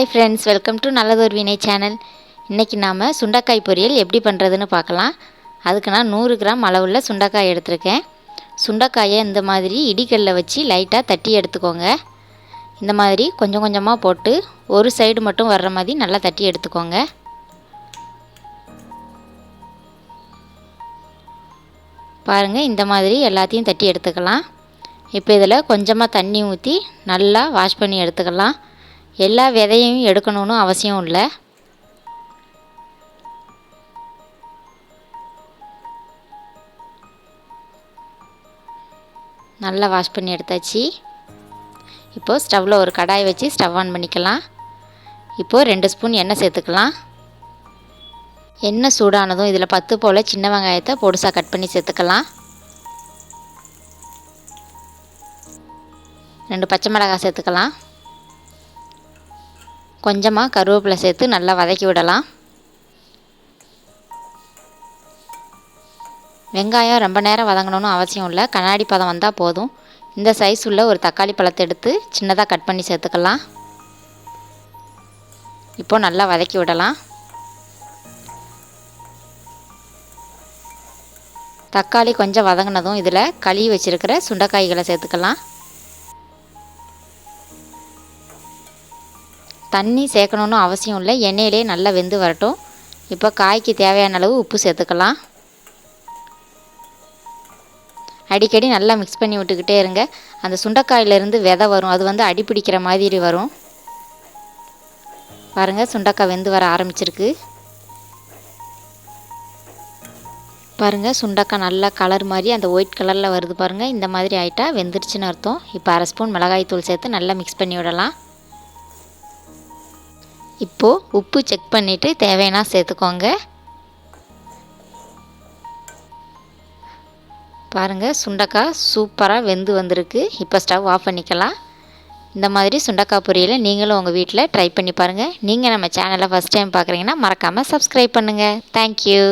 Hi friends, welcome to நல்லதொரு வீணை channel. இன்றைக்கி நாம் சுண்டக்காய் பொரியல் எப்படி பண்ணுறதுன்னு பார்க்கலாம். அதுக்கு நான் 100 கிராம் அளவுள்ள சுண்டக்காய் எடுத்திருக்கேன். சுண்டக்காயை இந்த மாதிரி இடிக்கல்லில் வச்சு லைட்டாக தட்டி எடுத்துக்கோங்க. இந்த மாதிரி கொஞ்சம் கொஞ்சமாக போட்டு ஒரு சைடு மட்டும் வர்ற மாதிரி நல்லா தட்டி எடுத்துக்கோங்க. பாருங்கள், இந்த மாதிரி எல்லாத்தையும் தட்டி எடுத்துக்கலாம். இப்போ இதில் கொஞ்சமாக தண்ணி ஊற்றி நல்லா வாஷ் பண்ணி எடுத்துக்கலாம். எல்லா விதையும் எடுக்கணும்னு அவசியம் இல்லை. நல்லா வாஷ் பண்ணி எடுத்தாச்சு. இப்போது ஸ்டவ்வில் ஒரு கடாய் வச்சு ஸ்டவ் ஆன் பண்ணிக்கலாம். இப்போது 2 ஸ்பூன் எண்ணெய் சேர்த்துக்கலாம். எண்ணெய் சூடானதும் இதில் 10 போல் சின்ன வெங்காயத்தை பொடிசாக கட் பண்ணி சேர்த்துக்கலாம். 2 பச்சை மிளகாய் சேர்த்துக்கலாம். கொஞ்சமாக கருவேப்பிலை சேர்த்து நல்லா வதக்கி விடலாம். வெங்காயம் ரொம்ப நேரம் வதங்கணும்னு அவசியம் இல்லை, கண்ணாடி பதம் வந்தால் போதும். இந்த சைஸ் உள்ள ஒரு தக்காளி பழத்தை எடுத்து சின்னதாக கட் பண்ணி சேர்த்துக்கலாம். இப்போது நல்லா வதக்கி விடலாம். தக்காளி கொஞ்சம் வதங்கினதும் இதில் கழுவி வச்சுருக்கிற சுண்டைக்காய்களை சேர்த்துக்கலாம். தண்ணி சேர்க்கணுன்னு அவசியம் இல்லை, எண்ணெயிலே நல்லா வெந்து வரட்டும். இப்போ காய்க்கு தேவையான அளவு உப்பு சேர்த்துக்கலாம். அடிக்கடி நல்லா மிக்ஸ் பண்ணி விட்டுக்கிட்டே இருங்க. அந்த சுண்டைக்காயிலேருந்து விதை வரும், அது அடி பிடிக்கிற மாதிரி வரும். பாருங்கள், சுண்டைக்காய் வெந்து வர ஆரம்பிச்சிருக்கு. பாருங்கள், சுண்டைக்காய் நல்லா கலர் மாதிரி அந்த ஒயிட் கலரில் வருது பாருங்கள். இந்த மாதிரி ஆகிட்டா வெந்துருச்சுன்னு அர்த்தம். இப்போ 1/2 ஸ்பூன் மிளகாய் தூள் சேர்த்து நல்லா மிக்ஸ் பண்ணி விடலாம். இப்போது உப்பு செக் பண்ணிவிட்டு தேவைன்னா சேர்த்துக்கோங்க. பாருங்கள், சுண்டைக்காய் சூப்பராக வெந்து வந்திருக்கு. இப்போ ஸ்டவ் ஆஃப் பண்ணிக்கலாம். இந்த மாதிரி சுண்டைக்காய் பொரியலை நீங்களும் உங்கள் வீட்டில் ட்ரை பண்ணி பாருங்கள். நீங்கள் நம்ம சேனலை ஃபஸ்ட் டைம் பார்க்குறீங்கன்னா மறக்காமல் சப்ஸ்கிரைப் பண்ணுங்கள். தேங்க்யூ.